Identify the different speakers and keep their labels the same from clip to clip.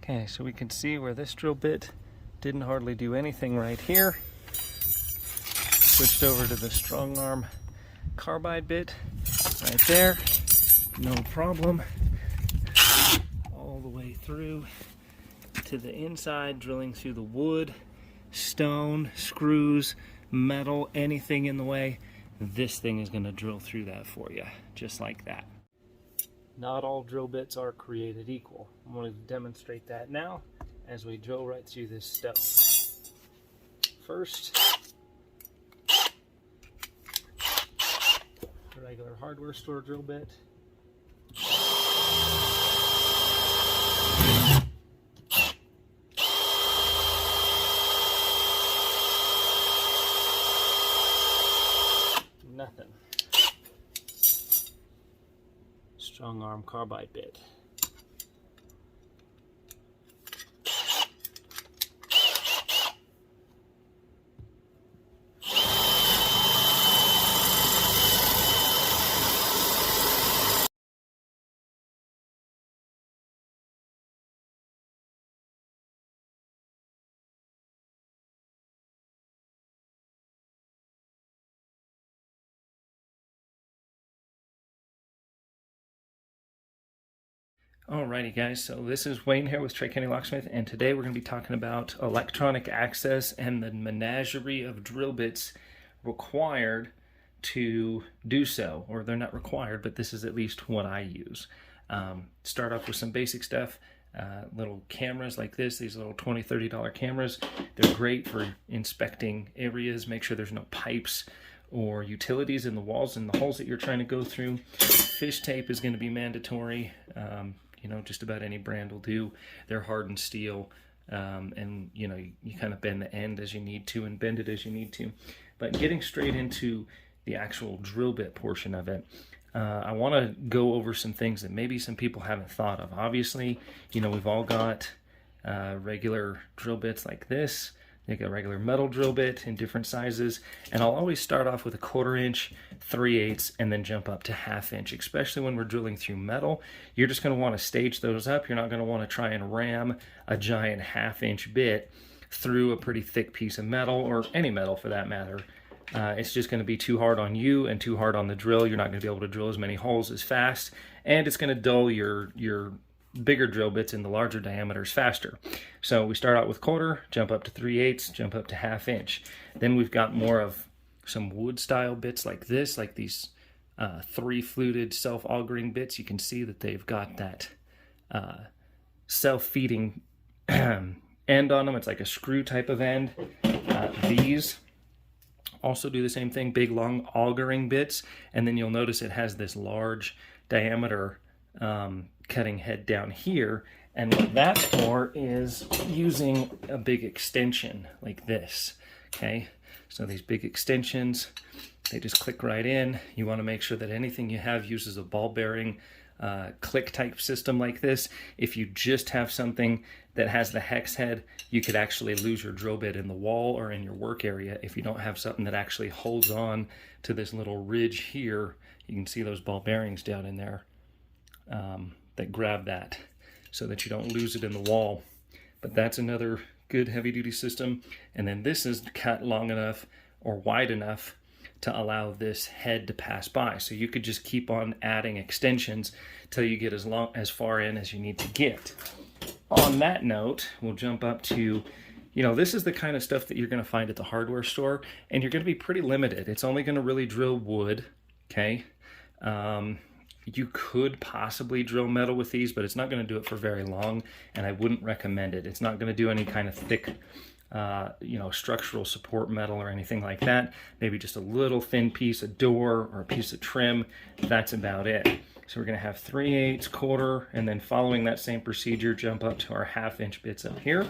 Speaker 1: Okay, so we can see where this drill bit didn't hardly do anything right here. Switched over to the strong arm carbide bit right there, no problem. All the way through to the inside, drilling through the wood, stone, screws, metal, anything in the way. This thing is going to drill through that for you, just like that. Not all drill bits are created equal. I'm going to demonstrate that now as we drill right through this stone. First, a regular hardware store drill bit. Nothing. Strong arm carbide bit. Alrighty guys, so this is Wayne here with Tri-County Locksmith, and today we're going to be talking about electronic access and the menagerie of drill bits required to do so. Or they're not required, but this is at least what I use. Start off with some basic stuff. Little cameras like this, these little $20, $30 cameras. They're great for inspecting areas, make sure there's no pipes or utilities in the walls and the holes that you're trying to go through. Fish tape is going to be mandatory. You know, just about any brand will do. They're hardened steel, and you know, you kind of bend the end as you need to and bend it as you need to. But getting straight into the actual drill bit portion of it, I want to go over some things that maybe some people haven't thought of. Obviously, you know, we've all got regular drill bits like this. They got a regular metal drill bit in different sizes, and I'll always start off with a 1/4 inch, 3/8, and then jump up to 1/2 inch. Especially when we're drilling through metal, you're just going to want to stage those up. You're not going to want to try and ram a giant 1/2 inch bit through a pretty thick piece of metal, or any metal for that matter. It's just going to be too hard on you and too hard on the drill. You're not going to be able to drill as many holes as fast, and it's going to dull your bigger drill bits in the larger diameters faster. So we start out with 1/4, jump up to 3/8, jump up to 1/2 inch. Then we've got more of some wood style bits like this, like these 3 fluted self-augering bits. You can see that they've got that self-feeding end on them. It's like a screw type of end. These also do the same thing, big long augering bits, and then you'll notice it has this large diameter cutting head down here, and what that's for is using a big extension like this. Okay, so these big extensions, they just click right in. You want to make sure that anything you have uses a ball bearing click type system like this. If you just have something that has the hex head, you could actually lose your drill bit in the wall or in your work area if you don't have something that actually holds on to this little ridge here. You can see those ball bearings down in there that grab that so that you don't lose it in the wall. But that's another good heavy duty system. And then this is cut long enough or wide enough to allow this head to pass by. So you could just keep on adding extensions till you get as far in as you need to get. On that note, we'll jump up to, you know, this is the kind of stuff that you're going to find at the hardware store, and you're going to be pretty limited. It's only going to really drill wood, okay? You could possibly drill metal with these, but it's not going to do it for very long, and I wouldn't recommend it. It's not going to do any kind of thick, you know, structural support metal or anything like that. Maybe just a little thin piece of door or a piece of trim. That's about it. So we're going to have 3/8, 1/4, and then following that same procedure, jump up to our 1/2 inch bits up here.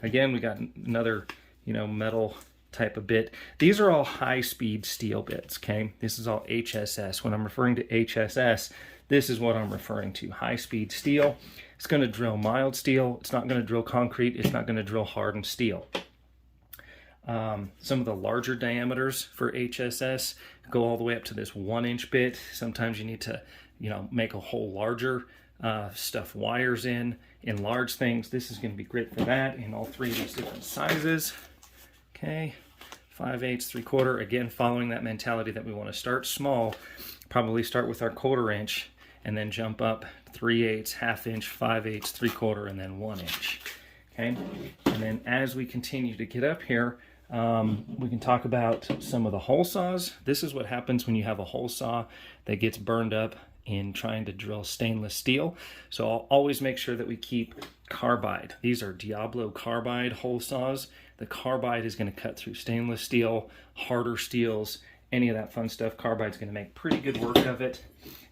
Speaker 1: Again, we got another, you know, metal type of bit. These are all high-speed steel bits, okay? This is all HSS. When I'm referring to HSS, this is what I'm referring to, high-speed steel. It's going to drill mild steel. It's not going to drill concrete. It's not going to drill hardened steel. Some of the larger diameters for HSS go all the way up to this 1 inch bit. Sometimes you need to, you know, make a hole larger stuff wires in large things. This is going to be great for that in all three of these different sizes. Okay, 5/8, 3/4. Again, following that mentality that we want to start small, probably start with our 1/4 inch and then jump up 3/8, 1/2 inch, 5/8, 3/4, and then 1 inch. Okay, and then as we continue to get up here, we can talk about some of the hole saws. This is what happens when you have a hole saw that gets burned up in trying to drill stainless steel. So I'll always make sure that we keep carbide. These are Diablo carbide hole saws. The carbide is going to cut through stainless steel, harder steels, any of that fun stuff. Carbide's going to make pretty good work of it.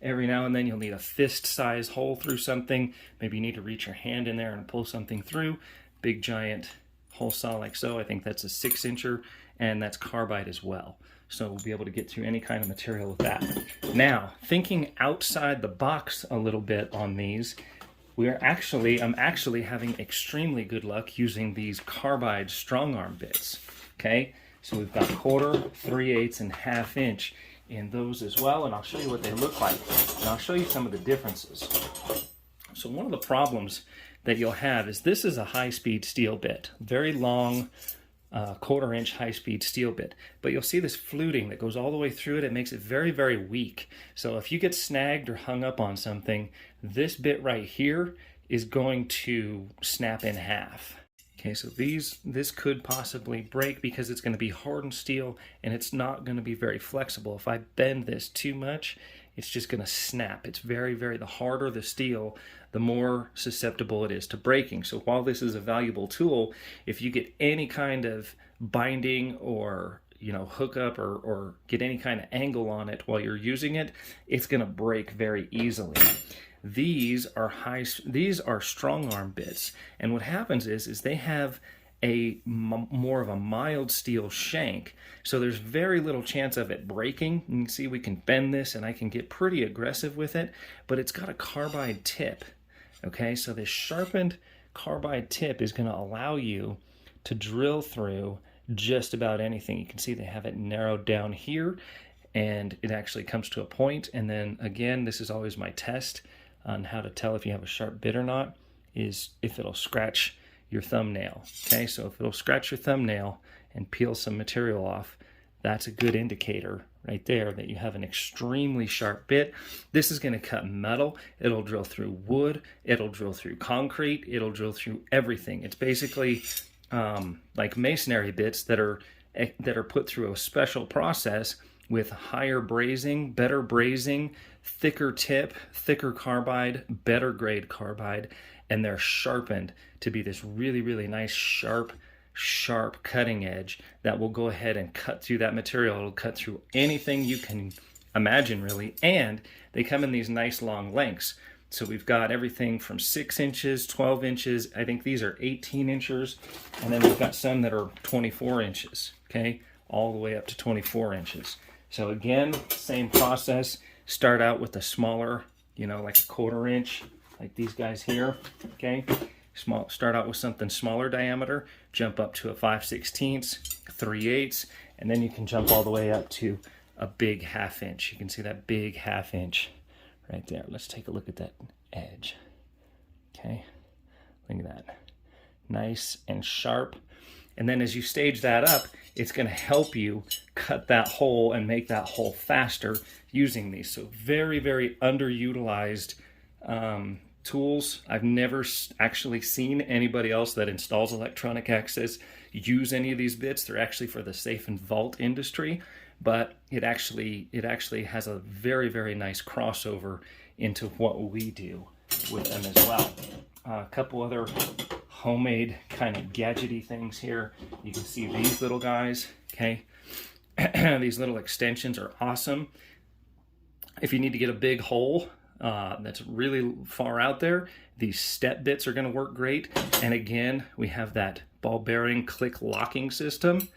Speaker 1: Every now and then you'll need a fist size hole through something. Maybe you need to reach your hand in there and pull something through. Big giant hole saw like so. I think that's a 6-incher, and that's carbide as well. So we'll be able to get through any kind of material with that. Now, thinking outside the box a little bit on these, I'm actually having extremely good luck using these carbide strong arm bits. Okay, so we've got 1/4, 3/8, and 1/2 inch in those as well, and I'll show you what they look like, and I'll show you some of the differences. So one of the problems that you'll have is this is a high-speed steel bit, very long, 1/4 inch high-speed steel bit, but you'll see this fluting that goes all the way through it. It makes it very, very weak. So if you get snagged or hung up on something, this bit right here is going to snap in half. Okay, so this could possibly break because it's going to be hardened steel and it's not going to be very flexible. If I bend this too much, it's just going to snap. It's very, the harder the steel, the more susceptible it is to breaking. So while this is a valuable tool, if you get any kind of binding or hook up or get any kind of angle on it while you're using it, it's going to break very easily. These are strong arm bits, and what happens is they have more of a mild steel shank, so there's very little chance of it breaking. You can see we can bend this and I can get pretty aggressive with it, but it's got a carbide tip. Okay, so this sharpened carbide tip is going to allow you to drill through just about anything. You can see they have it narrowed down here, and it actually comes to a point. And then again, this is always my test on how to tell if you have a sharp bit or not, is if it'll scratch your thumbnail. Okay, so if it'll scratch your thumbnail and peel some material off, that's a good indicator right there that you have an extremely sharp bit. This is going to cut metal. It'll drill through wood. It'll drill through concrete. It'll drill through everything. It's basically like masonry bits that are put through a special process with higher brazing, better brazing, thicker tip, thicker carbide, better grade carbide, and they're sharpened to be this really, really nice sharp cutting edge that will go ahead and cut through that material. It'll cut through anything you can imagine, really, and they come in these nice long lengths. So we've got everything from 6 inches, 12 inches, I think these are 18 inches, and then we've got some that are 24 inches, okay, all the way up to 24 inches. So again, same process. Start out with a smaller, like a 1/4 inch, like these guys here, okay? Start out with something smaller diameter, jump up to a 5/16, 3/8, and then you can jump all the way up to a big 1/2 inch. You can see that big 1/2 inch right there. Let's take a look at that edge. Okay, look at that. Nice and sharp. And then as you stage that up, it's going to help you cut that hole and make that hole faster using these. So very, very underutilized tools. I've never actually seen anybody else that installs electronic access use any of these bits. They're actually for the safe and vault industry, but it actually has a very, very nice crossover into what we do with them as well. A couple other homemade kind of gadgety things here. You can see these little guys, okay? These little extensions are awesome. If you need to get a big hole that's really far out there, these step bits are going to work great. And again, we have that ball bearing click locking system,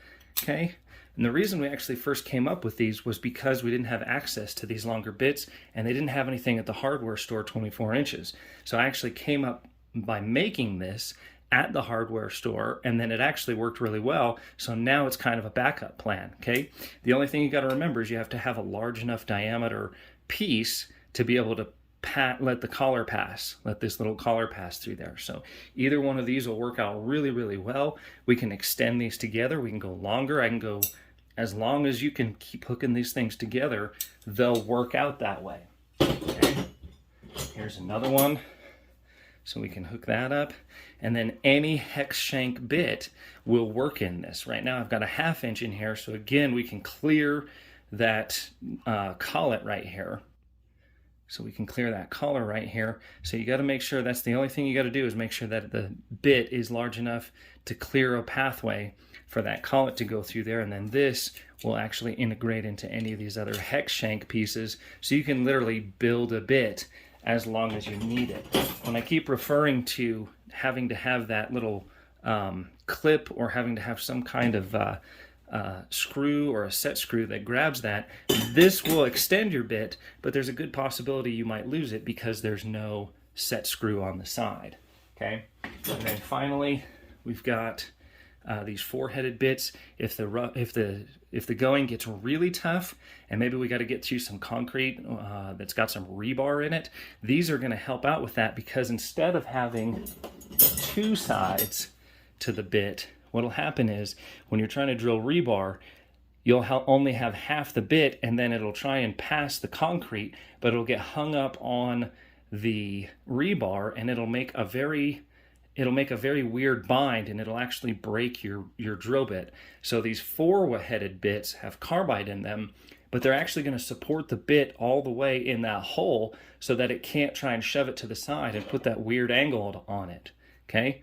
Speaker 1: okay? And the reason we actually first came up with these was because we didn't have access to these longer bits, and they didn't have anything at the hardware store 24 inches. So I actually came up by making this at the hardware store, and then it actually worked really well. So now it's kind of a backup plan, okay? The only thing you got to remember is you have to have a large enough diameter piece to be able to let the collar pass, let this little collar pass through there. So either one of these will work out really, really well. We can extend these together. We can go longer. I can go as long as you can keep hooking these things together, they'll work out that way. Okay. Here's another one. So we can hook that up. And then any hex shank bit will work in this. Right now I've got a 1/2 inch in here. So again, we can clear that collet right here. So we can clear that collar right here. So you got to make sure that's the only thing you got to do is make sure that the bit is large enough to clear a pathway for that collet to go through there. And then this will actually integrate into any of these other hex shank pieces. So you can literally build a bit as long as you need it. When I keep referring to having to have that little clip or having to have some kind of screw or a set screw that grabs that, this will extend your bit, but there's a good possibility you might lose it because there's no set screw on the side. Okay, and then finally we've got these 4-headed bits. If the going gets really tough and maybe we got to get through some concrete that's got some rebar in it, these are going to help out with that, because instead of having 2 sides to the bit, what'll happen is when you're trying to drill rebar, you'll only have half the bit, and then it'll try and pass the concrete, but it'll get hung up on the rebar, and it'll make a very weird bind, and it'll actually break your drill bit. So these 4-headed bits have carbide in them, but they're actually going to support the bit all the way in that hole so that it can't try and shove it to the side and put that weird angle on it. Okay?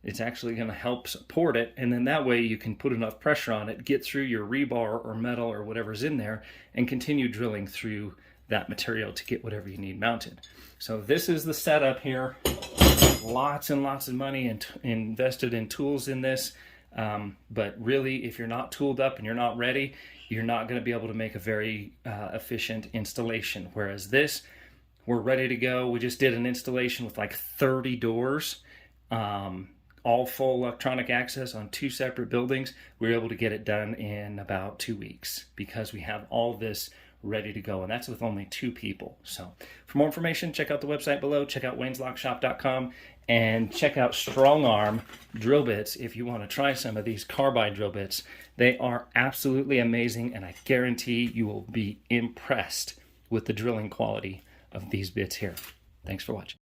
Speaker 1: It's actually going to help support it, and then that way you can put enough pressure on it, get through your rebar or metal or whatever's in there, and continue drilling through that material to get whatever you need mounted. So this is the setup here. Lots and lots of money invested in tools in this, but really, if you're not tooled up and you're not ready, you're not going to be able to make a very efficient installation. Whereas this, we're ready to go. We just did an installation with like 30 doors. All full electronic access on 2 separate buildings. We were able to get it done in about 2 weeks because we have all this ready to go, and that's with only 2 people. So for more information, check out the website below, check out wayneslockshop.com, and check out Strong Arm drill bits if you want to try some of these carbide drill bits. They are absolutely amazing, and I guarantee you will be impressed with the drilling quality of these bits here. Thanks for watching.